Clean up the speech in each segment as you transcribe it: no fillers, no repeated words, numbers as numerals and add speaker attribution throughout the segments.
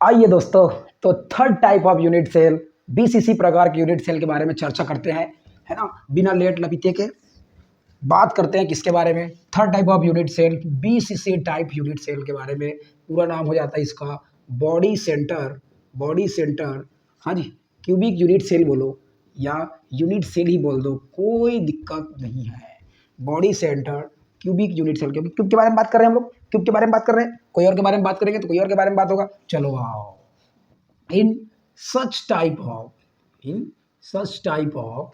Speaker 1: आइए दोस्तों, तो third type of unit cell BCC प्रकार के यूनिट सेल के बारे में चर्चा करते हैं, है ना। बिना लेट लपीते के बात करते हैं किसके बारे में, third type of unit cell BCC type unit cell के बारे में। पूरा नाम हो जाता है इसका बॉडी सेंटर। हाँ जी, क्यूबिक यूनिट सेल बोलो या यूनिट सेल ही बोल दो, कोई दिक्कत नहीं है। Body centre cubic unit cell, क्योंकि क्यूब के बारे में बात कर रहे हैं हम लोग, क्यूब के बारे में बात कर रहे हैं, कोई और के बारे में बात करेंगे तो कोई और के बारे में बात होगा। चलो आओ, in such type of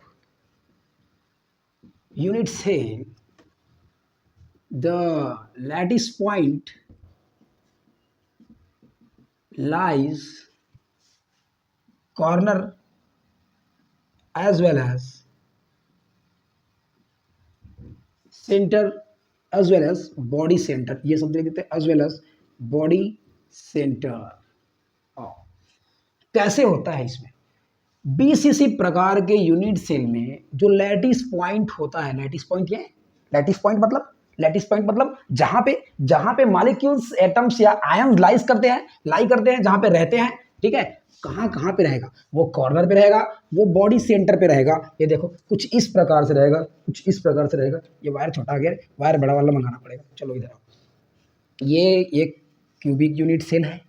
Speaker 1: unit cell, the lattice point lies corner as well as center as well as body center, ये सब देख देते हैं, as well as body center। कैसे होता है इसमें, बीसीसी प्रकार के यूनिट सेल में जो लैटिस पॉइंट होता है, लैटिस पॉइंट मतलब जहां पे मॉलिक्यूल्स एटम्स या आयन लाई करते हैं, जहां पे रहते हैं, ठीक है। कहां पे रहेगा, वो कॉर्नर पे रहेगा, वो बॉडी सेंटर पे रहेगा। ये देखो कुछ इस प्रकार से रहेगा, ये वायर छोटा आ गया, वायर बड़ा वाला मंगाना पड़ेगा। चलो इधर आओ, ये एक क्यूबिक यूनिट सेल है,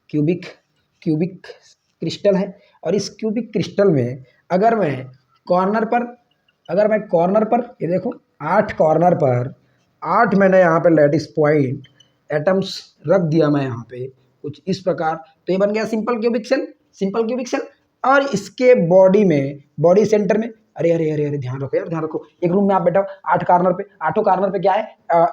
Speaker 1: क्यूबिक क्रिस्टल है। और इस क्यूबिक क्रिस्टल में अगर मैं कॉर्नर पर ये देखो 8 कॉर्नर पर 8 मैंने यहाँ पे लैटिस पॉइंट एटम्स रख दिया मैं यहाँ पे कुछ इस प्रकार, तो ये बन गया सिंपल क्यूबिक सेल। और इसके बॉडी सेंटर में, अरे ध्यान रखो यार, ध्यान रखो। एक रूम में आप बैठा हो, 8 कॉर्नर पे क्या है,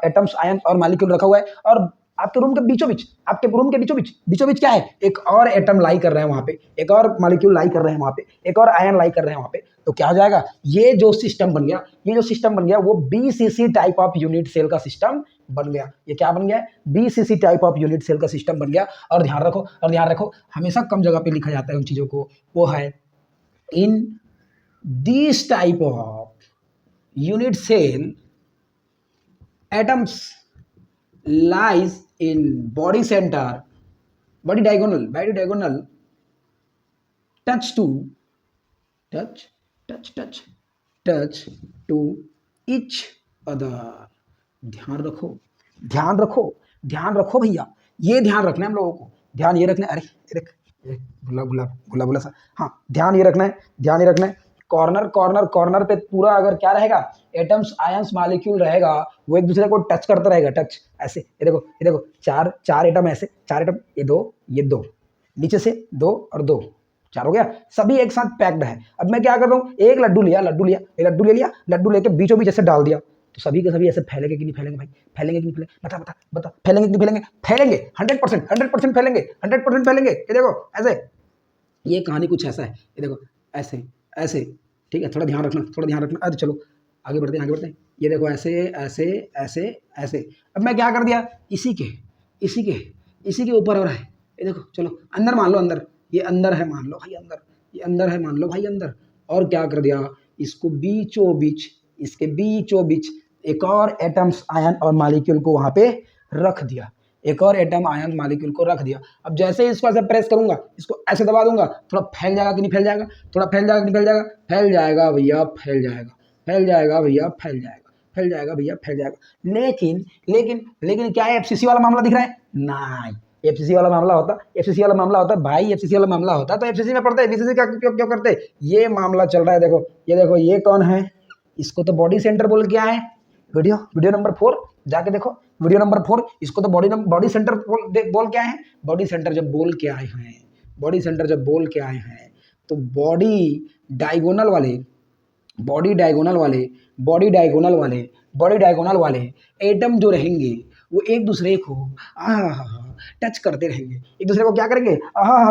Speaker 1: एटम्स आयन और मॉलिक्यूल रखा हुआ है। और आपके रूम के बीचों बीच क्या है, एक और एटम लाई कर रहे हैं वहां पे, एक और मॉलिक्यूल लाई कर रहे हैं वहां पे, एक और आयन लाई कर रहे हैं वहां पे। तो क्या हो जाएगा, ये जो सिस्टम बन गया वो BCC type of unit cell का सिस्टम बन गया। ये क्या बन गया है, BCC type of unit cell का सिस्टम बन गया। और ध्यान रखो, हमेशा कम जगह पे लिखा जाता है उन चीजों को, वो है in this type of unit cell atoms lies in body center, body diagonal touch to each other। ध्यान रखो भैया, ये ध्यान रखना है हम लोगों को, ध्यान ये रखना है। अरे गुला सा, हाँ ध्यान ये रखना है। कॉर्नर पे पूरा अगर क्या रहेगा, एटम्स आयंस मॉलिक्यूल रहेगा, वो एक दूसरे को टच करता रहेगा, टच ऐसे। ये देखो चार एटम ऐसे, 4 एटम, ये दो नीचे से 2 और 2, 4 हो गया, सभी एक साथ पैक्ड है। अब मैं क्या कर रहा हूँ, एक लड्डू लिया, लड्डू लेके बीचों बीच ऐसे डाल दिया, तो सभी के सभी ऐसे फैलेंगे कि नहीं फैलेंगे भाई, फैलेंगे कि नहीं फैलेंगे, बता फैलेंगे कि नहीं फैलेंगे, 100% फैलेंगे। ये देखो ऐसे, ये कहानी कुछ ऐसा है, ये देखो ऐसे, ठीक है। थोड़ा ध्यान रखना। अरे चलो आगे बढ़ते हैं। ये देखो ऐसे। अब मैं क्या कर दिया, इसी के ऊपर हो रहा है। ये देखो, चलो अंदर मान लो, ये अंदर है मान लो भाई, अंदर। और क्या कर दिया, इसको इसके बीचों बीच एक और एटम्स आयन और मॉलिक्यूल को वहां पे रख दिया, अब जैसे ही इसको ऐसे प्रेस करूंगा, इसको ऐसे दबा दूंगा, थोड़ा फैल जाएगा कि नहीं फैल जाएगा, फैल जाएगा भैया, फैल जाएगा। लेकिन क्या है, एफसीसी वाला मामला दिख रहा है? नहीं, एफसीसी वाला मामला होता भाई, एफसीसी वाला मामला होता तो एफसीसी में पढ़ते, बीसीसी का क्यों करते। ये मामला चल रहा है, देखो ये कौन है, इसको तो बॉडी सेंटर बोल के आए, वीडियो नंबर 4 जाके देखो, वीडियो नंबर 4, इसको तो बॉडी सेंटर बोल के आए हैं। बॉडी सेंटर जब बोल के आए हैं तो बॉडी डायगोनल वाले एटम जो रहेंगे वो एक दूसरे को टच करते रहेंगे, एक दूसरे को क्या करेंगे,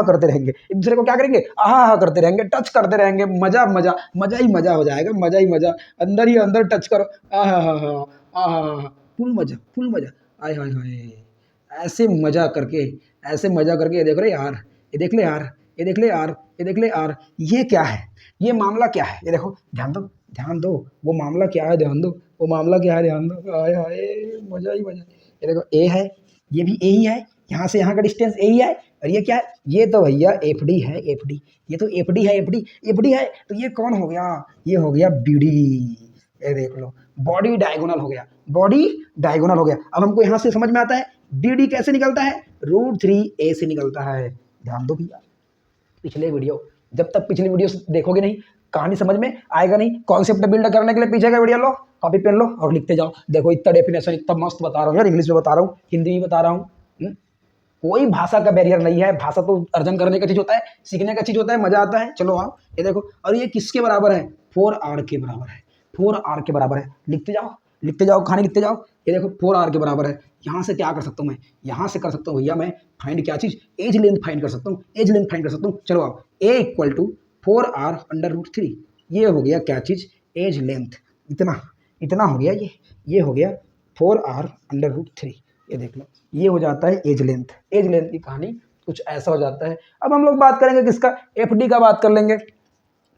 Speaker 1: करते रहेंगे, एक दूसरे को क्या करेंगे, करते रहेंगे, टच करते रहेंगे। मजा ही मजा हो जाएगा, अंदर ही अंदर टच करो, फुल मजा, आय हाय हाय। ऐसे मजा करके ये देख ले यार, ये क्या है, ये मामला क्या है, ये देखो, ध्यान दो, वो मामला क्या है, ध्यान दो, आय हाय, मजा ही मजा। ये देखो ए है, ये भी ए ही है, यहाँ से यहाँ का डिस्टेंस ए ही है, और ये क्या है, ये तो भैया एफ डी है, एफ डी, ये तो एफ डी है, एफ डी, एफ डी है, तो ये कौन हो गया, ये हो गया बी डी। ये देख लो, बॉडी डायगोनल हो गया, बॉडी डायगोनल हो गया। अब हमको यहाँ से समझ में आता है डी डी कैसे निकलता है, √3a से निकलता है। ध्यान दो भैया, पिछले वीडियो, जब तक पिछली वीडियो देखोगे नहीं कहानी समझ में आएगा नहीं। कॉन्सेप्ट बिल्ड करने के लिए पीछे का वीडियो लो, कॉपी पेन लो और लिखते जाओ। देखो इतना डेफिनेशन इतना मस्त बता रहा हूँ यार, इंग्लिश में बता रहा हूँ, हिंदी में बता रहा हूँ। कोई भाषा का बैरियर नहीं है, भाषा तो अर्जन करने का चीज होता है, सीखने का चीज होता है, मजा आता है। चलो आओ, ये देखो, और ये किसके बराबर है, 4r के बराबर है, 4r के बराबर है। लिखते जाओ, लिखते जाओ, कहानी लिखते जाओ। ये देखो 4r के बराबर है। यहाँ से क्या कर सकता हूँ मैं, यहाँ से कर सकता हूँ भैया मैं फाइंड क्या चीज, एज लेंथ फाइंड कर सकता हूँ, एज लेंथ फाइंड कर सकता हूँ। चलो आओ, a = 4r √ 3, ये हो गया क्या चीज, एज लेंथ। इतना इतना हो गया, ये हो गया 4r √ 3। ये देख लो, ये हो जाता है एज लेंथ। एज लेंथ की कहानी कुछ ऐसा हो जाता है। अब हम लोग बात करेंगे किसका, एफ डी का बात कर लेंगे,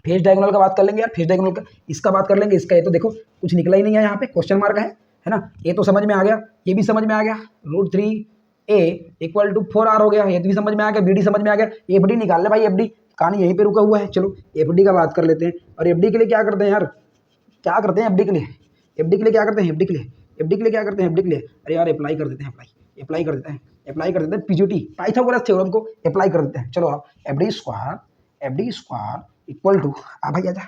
Speaker 1: फेस डायगोनल का बात कर लेंगे यार, फेस डायगोनल का, इसका बात कर लेंगे। इसका ये तो देखो कुछ निकला ही नहीं है, यहाँ पे क्वेश्चन मार्क है ना। ये तो समझ में आ गया, ये भी समझ में आ गया, √3a = 4r हो गया, ये भी समझ में आ गया, बी डी समझ में आ गया। एफ डी निकाल ले भाई, एफ डी कहानी यहीं पे रुका हुआ है। चलो एफ डी का बात कर लेते हैं। और एफ डी के लिए क्या करते हैं यार, क्या करते हैं एफ डी के लिए, एफ डी के लिए क्या करते हैं, एफ डी के लिए, एफ डी के लिए क्या करते हैं, एफ डी के लिए, अरे यार अप्लाई कर देते हैं, अप्लाई कर देते हैं, अप्लाई कर देते हैं, पीजीटी पाइथागोरस थ्योरम को अप्लाई कर देते हैं। चलो आप F D square equal to, आ भाई आजा,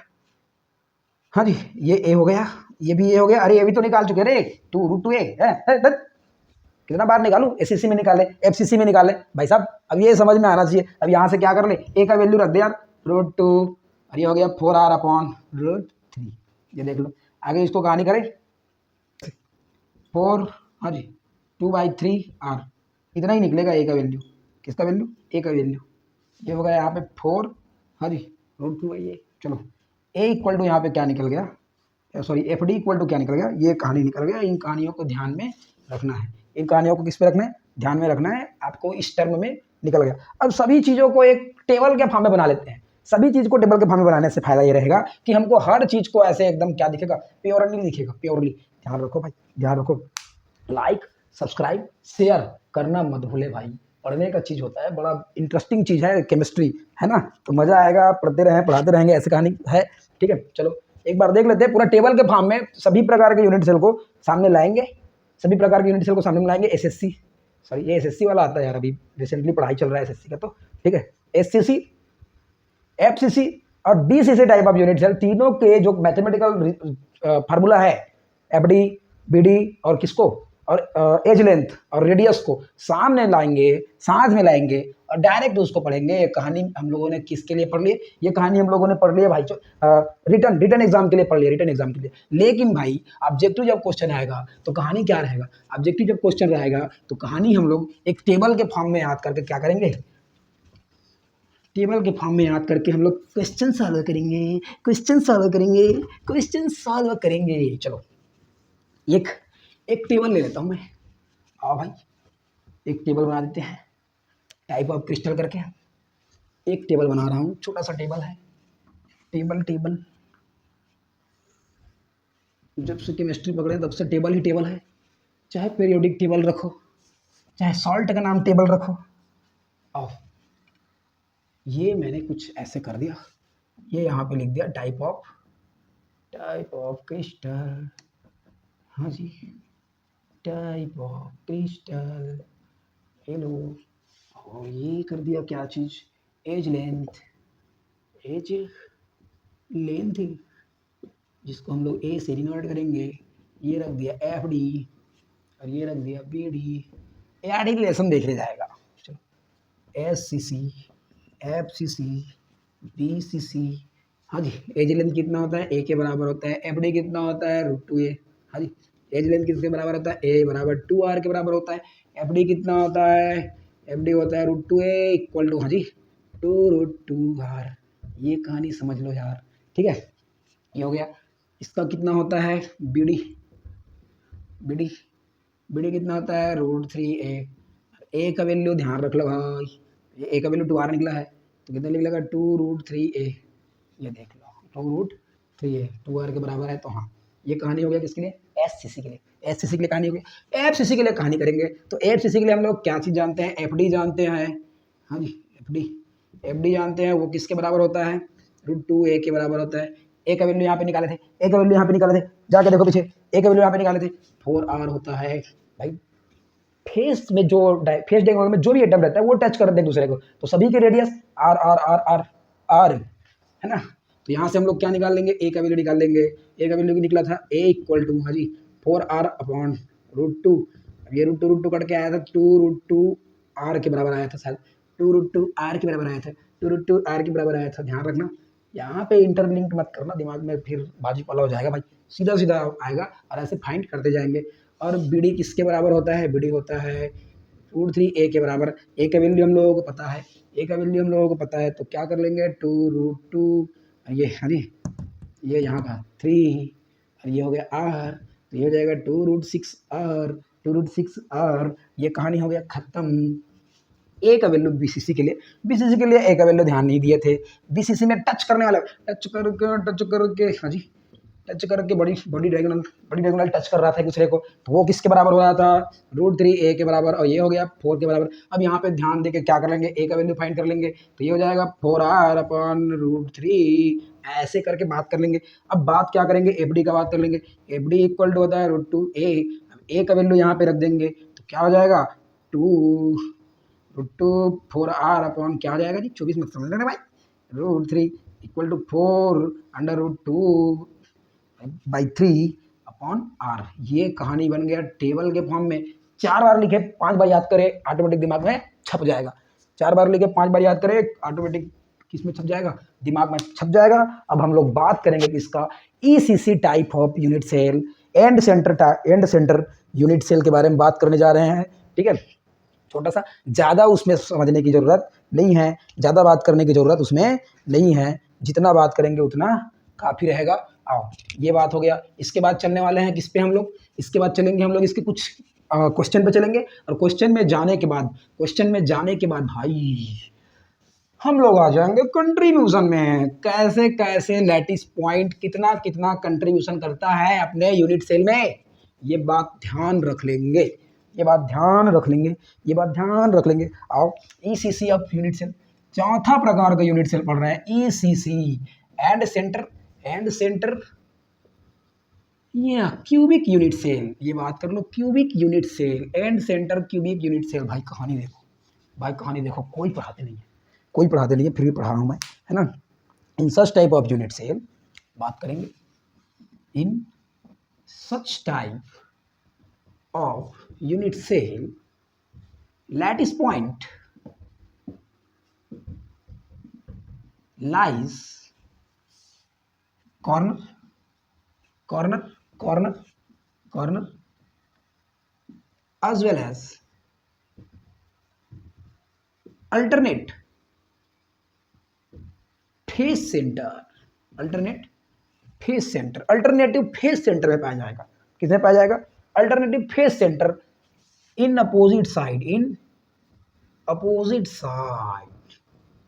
Speaker 1: हाँ जी, ये ए हो गया, ये भी ए हो गया। अरे ये भी तो निकाल चुके रे, 2√2a है, कितना बार निकालूं, एसएससी में निकाले, एफसीसी में निकाले भाई साहब। अब ये समझ में आना चाहिए। अब यहाँ से क्या कर ले, ए का वैल्यू रख दे यार, √2, और ये हो गया 4r/√3। ये देख लो, आगे इसको कहानी करें, 4, हाँ जी, 2/3r, इतना ही निकलेगा ए का वैल्यू। किसका वैल्यू, ए का वैल्यू। ये हो गया यहाँ पे 4, हाँ जी, √2a। चलो ए = यहाँ पे क्या निकल गया, सॉरी एफ डी = क्या निकल गया, ये कहानी निकल गया। इन कहानियों को ध्यान में रखना है, इन कहानियों को किस पे रखना है, ध्यान में रखना है आपको। इस टर्म में निकल गया। अब सभी चीज़ों को एक टेबल के फॉर्म में बना लेते हैं। सभी चीज़ को टेबल के फॉर्म में बनाने से फायदा ये रहेगा कि हमको हर चीज़ को ऐसे एकदम क्या दिखेगा, प्योरली दिखेगा, प्योरली। ध्यान रखो भाई, ध्यान रखो, लाइक सब्सक्राइब शेयर करना मत भूले भाई। पढ़ने का चीज़ होता है, बड़ा इंटरेस्टिंग चीज़ है केमिस्ट्री, है ना, तो मज़ा आएगा, पढ़ते रहें, पढ़ाते रहेंगे, ऐसी कहानी है। ठीक है, चलो एक बार देख लेते हैं। पूरा टेबल के फॉर्म में सभी प्रकार के यूनिट सेल को सामने लाएंगे, सभी प्रकार के यूनिट सेल को सामने लाएंगे। एसएससी, सॉरी ये एसएससी वाला आता है यार, अभी रिसेंटली पढ़ाई चल रहा है एसएससी का, तो ठीक है। एससीसी, एफसीसी और DCC type of unit cell, तीनों के जो मैथमेटिकल फार्मूला है, एफडी, बीडी और किसको, और एज लेंथ और रेडियस को सामने लाएंगे, साथ में लाएंगे और डायरेक्ट उसको पढ़ेंगे। ये कहानी हम लोगों ने किसके लिए पढ़ ली है, ये कहानी हम लोगों ने पढ़ ली है भाई रिटर्न एग्जाम के लिए पढ़ ली है, रिटर्न एग्जाम के लिए। लेकिन भाई ऑब्जेक्टिव जब क्वेश्चन आएगा तो कहानी क्या रहेगा, ऑब्जेक्टिव जब क्वेश्चन रहेगा तो कहानी हम लोग एक टेबल के फॉर्म में याद करके क्या करेंगे, टेबल के फॉर्म में याद करके हम लोग क्वेश्चन सॉल्व करेंगे, क्वेश्चन सॉल्व करेंगे, क्वेश्चन सॉल्व करेंगे। चलो एक टेबल ले लेता हूँ मैं, आओ भाई एक टेबल बना देते हैं, टाइप ऑफ क्रिस्टल करके एक टेबल बना रहा हूँ, छोटा सा टेबल है। टेबल जब से केमिस्ट्री पकड़े तब से टेबल ही टेबल है, चाहे पीरियोडिक टेबल रखो, चाहे सॉल्ट का नाम टेबल रखो। आओ, ये मैंने कुछ ऐसे कर दिया, ये यहाँ पे लिख दिया टाइप ऑफ क्रिस्टल, हाँ जी, टाइप ऑफ क्रिस्टल, हेलो। और ये कर दिया क्या चीज़, एज लेंथ जिसको हम लोग ए से डिनोट करेंगे, ये रख दिया एफ डी और ये रख दिया बी डी। यार एक लेसन देख ले जाएगा। चलो एस सी सी, एफ सी सी, बी सी सी, हाँ जी। एज लेंथ कितना होता है, ए के बराबर होता है। एफ डी कितना होता है, √2a, हाँ जी। एज लेंथ किसके बराबर होता है, ए = 2r के बराबर होता है। एफ डी कितना होता है, एफ डी होता है √2a = हाँ जी 2√2r। ये कहानी समझ लो यार, ठीक है, ये हो गया। इसका कितना होता है, बी डी कितना होता है, √3a। ए का वैल्यू ध्यान रख लो भाई, ये ए का वैल्यू 2r निकला है तो कितना निकलेगा, 2√3a। ये देख लो 2√3a 2r के बराबर है। तो हाँ, ये कहानी हो गया किसके लिए, एससीसी के लिए। एससीसी के लिए कहानी हो गई। एफसीसी के लिए कहानी करेंगे तो एफसीसी के लिए हम लोग क्या चीज़ जानते हैं, एफडी जानते हैं, हाँ जी, एफ डी जानते हैं वो किसके बराबर होता है, √2a के बराबर होता है। ए का वैल्यू यहाँ पे निकाले थे, ए का वैल्यू यहाँ पे निकाले थे, जाके देखो पीछे, ए का वैल्यू यहाँ पे निकाले थे, 4r होता है भाई। फेस में जो फेस डायगोनल में जो भी एटम रहता है वो टच कर दे दूसरे को, तो सभी के radius R R R R R है ना। तो यहाँ से हम लोग क्या निकाल लेंगे, ए का वैल्यू निकाल लेंगे। ए का वैल्यू निकला था ए इक्वल टू हाँ जी 4r अपॉन √2। अब ये √2 कट के आया था 2√2r के बराबर आया था शायद, 2√2r के बराबर आया था, 2√2r के बराबर आया था। ध्यान रखना यहाँ पे इंटरलिंक मत करना दिमाग में, फिर बाजी पाला हो जाएगा भाई, सीधा सीधा आएगा और ऐसे फाइंड करते जाएंगे। और बी डी किसके बराबर होता है, बी डी होता है √3a के बराबर। ए का वैल्यू हम लोगों को पता है, ए का वैल्यू हम लोगों को पता है, तो क्या कर लेंगे 2√2 ये हाँ जी ये यहाँ का 3 और ये हो गया r, तो ये हो जाएगा 2√6r 2√6r। ये कहानी हो गया ख़त्म। ए का वैल्यू बीसीसी के लिए ए का वैल्यू ध्यान नहीं दिए थे। बीसीसी में टच करने वाला, टच करके हाँ जी टच करके बड़ी डायगोनल टच कर रहा था एक दूसरे को, तो वो किसके बराबर हो रहा था, √3a के बराबर, और ये हो गया 4 के बराबर। अब यहाँ पे ध्यान देके क्या कर लेंगे, ए का वैल्यू फाइंड कर लेंगे, तो ये हो जाएगा 4r अपॉन √3, ऐसे करके बात कर लेंगे। अब बात क्या करेंगे, एफ डी का बात कर लेंगे। एफ डी इक्वल टू होता है √2a। अब ए का वैल्यू यहाँ पे रख देंगे, तो क्या हो जाएगा 4r अपॉन क्या हो जाएगा जी, 24 मत समझ लेना भाई, √3 इक्वल टू 4√2/3 अपॉन r। ये कहानी बन गया टेबल के फॉर्म में। 4 बार लिखे 5 बार याद करे, ऑटोमेटिक दिमाग में छप जाएगा। 4 बार लिखे 5 बार याद करे, ऑटोमेटिक किस में छप जाएगा, दिमाग में छप जाएगा। अब हम लोग बात करेंगे किसका, ECC type of unit cell, end centre unit cell के बारे में बात करने जा रहे हैं। ठीक है, छोटा सा, ज़्यादा उसमें समझने की ज़रूरत नहीं है, ज़्यादा बात करने की ज़रूरत उसमें नहीं है, जितना बात करेंगे उतना काफ़ी रहेगा। आओ, ये बात हो गया। इसके बाद चलने वाले हैं किस पे हम लोग, इसके बाद चलेंगे हम लोग इसके कुछ क्वेश्चन पे चलेंगे, और क्वेश्चन में जाने के बाद भाई हम लोग आ जाएंगे कंट्रीब्यूशन में, कैसे कैसे लैटिस पॉइंट कितना कितना कंट्रीब्यूशन करता है अपने यूनिट सेल में, ये बात ध्यान रख लेंगे, ये बात ध्यान रख लेंगे। आओ, ईसीसी ऑफ यूनिट सेल, चौथा प्रकार का यूनिट सेल पढ़ रहे हैं, ईसीसी एंड सेंटर या क्यूबिक यूनिट सेल। ये बात कर लो, cubic unit cell end centre cubic unit cell. भाई कहानी देखो, कोई पढ़ाते नहीं है, फिर भी पढ़ा रहा हूँ मैं, है ना। In such type of unit cell बात करेंगे, in such type of unit cell lattice point lies corner as well as alternate face center, alternative face centre में पाया जाएगा। किसमें पाया जाएगा, alternative face centre in opposite side,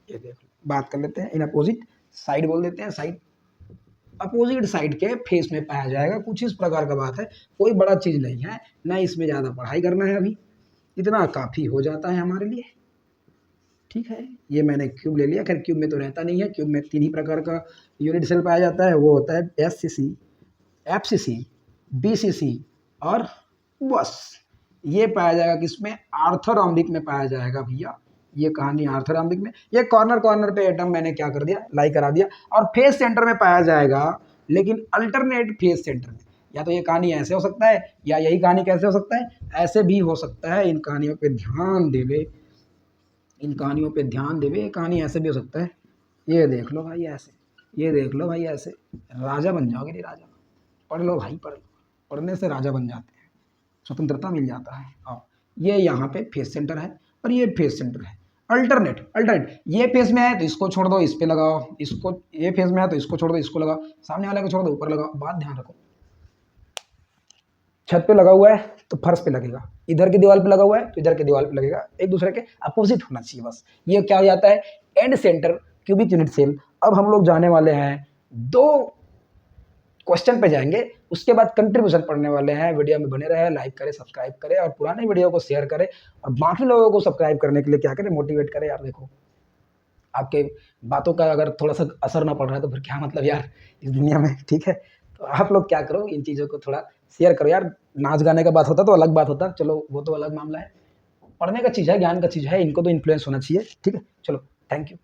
Speaker 1: ये देखो बात कर लेते हैं, इन अपोजिट साइड बोल देते हैं, साइड अपोजिट साइड के फेस में पाया जाएगा। कुछ इस प्रकार का बात है, कोई बड़ा चीज़ नहीं है, ना इसमें ज़्यादा पढ़ाई करना है, अभी इतना काफ़ी हो जाता है हमारे लिए। ठीक है, ये मैंने क्यूब ले लिया, खैर क्यूब में तो रहता नहीं है, क्यूब में 3 ही प्रकार का यूनिट सेल पाया जाता है, वो होता है एससीसी, एफसीसी, बीसीसी और बस। ये पाया जाएगा किसमें, आर्थोरोम्बिक में पाया जाएगा भैया, ये कहानी आर्थोरोम्बिक में। ये कॉर्नर पे एटम मैंने क्या कर दिया, लाई करा दिया, और फेस सेंटर में पाया जाएगा, लेकिन अल्टरनेट फेस सेंटर में। या तो ये कहानी ऐसे हो सकता है, या यही कहानी कैसे हो सकता है, ऐसे भी हो सकता है। इन कहानियों पे ध्यान देवे, ये कहानी ऐसे भी हो सकता है। ये देख लो भाई ऐसे, राजा बन जाओगे, नहीं राजा, पढ़ लो भाई, पढ़ने से राजा बन जाते हैं, स्वतंत्रता मिल जाता है। और ये यहाँ पे फेस सेंटर है, और ये फेस सेंटर है। अल्टरनेट, ये फेस में है तो इसको छोड़ दो, इस पे लगाओ, इसको, ये फेस में है तो इसको छोड़ दो, इसको लगाओ, सामने वाले को छोड़ दो, ऊपर लगाओ। बात ध्यान रखो, छत पे लगा हुआ है तो फर्श पे लगेगा, इधर की दीवार पे लगा हुआ है तो इधर की दीवार पे लगेगा, एक दूसरे के अपोजिट होना चाहिए बस। ये क्या हो जाता है, end centre cubic unit cell. अब हम लोग जाने वाले हैं 2 क्वेश्चन पे जाएंगे, उसके बाद कंट्रीब्यूशन पढ़ने वाले हैं। वीडियो में बने रहे, लाइक करें, सब्सक्राइब करें और पुराने वीडियो को शेयर करें और बाकी लोगों को सब्सक्राइब करने के लिए क्या करें, मोटिवेट करें। यार देखो, आपके बातों का अगर थोड़ा सा असर ना पड़ रहा है तो फिर क्या मतलब यार इस दुनिया में, ठीक है। तो आप लोग क्या करो, इन चीज़ों को थोड़ा शेयर करो यार। नाच गाने का बात होता तो अलग बात होता, चलो वो तो अलग मामला है। पढ़ने का चीज़ है, ज्ञान का चीज़ है, इनको तो इन्फ्लुएंस होना चाहिए, ठीक है। चलो, थैंक यू।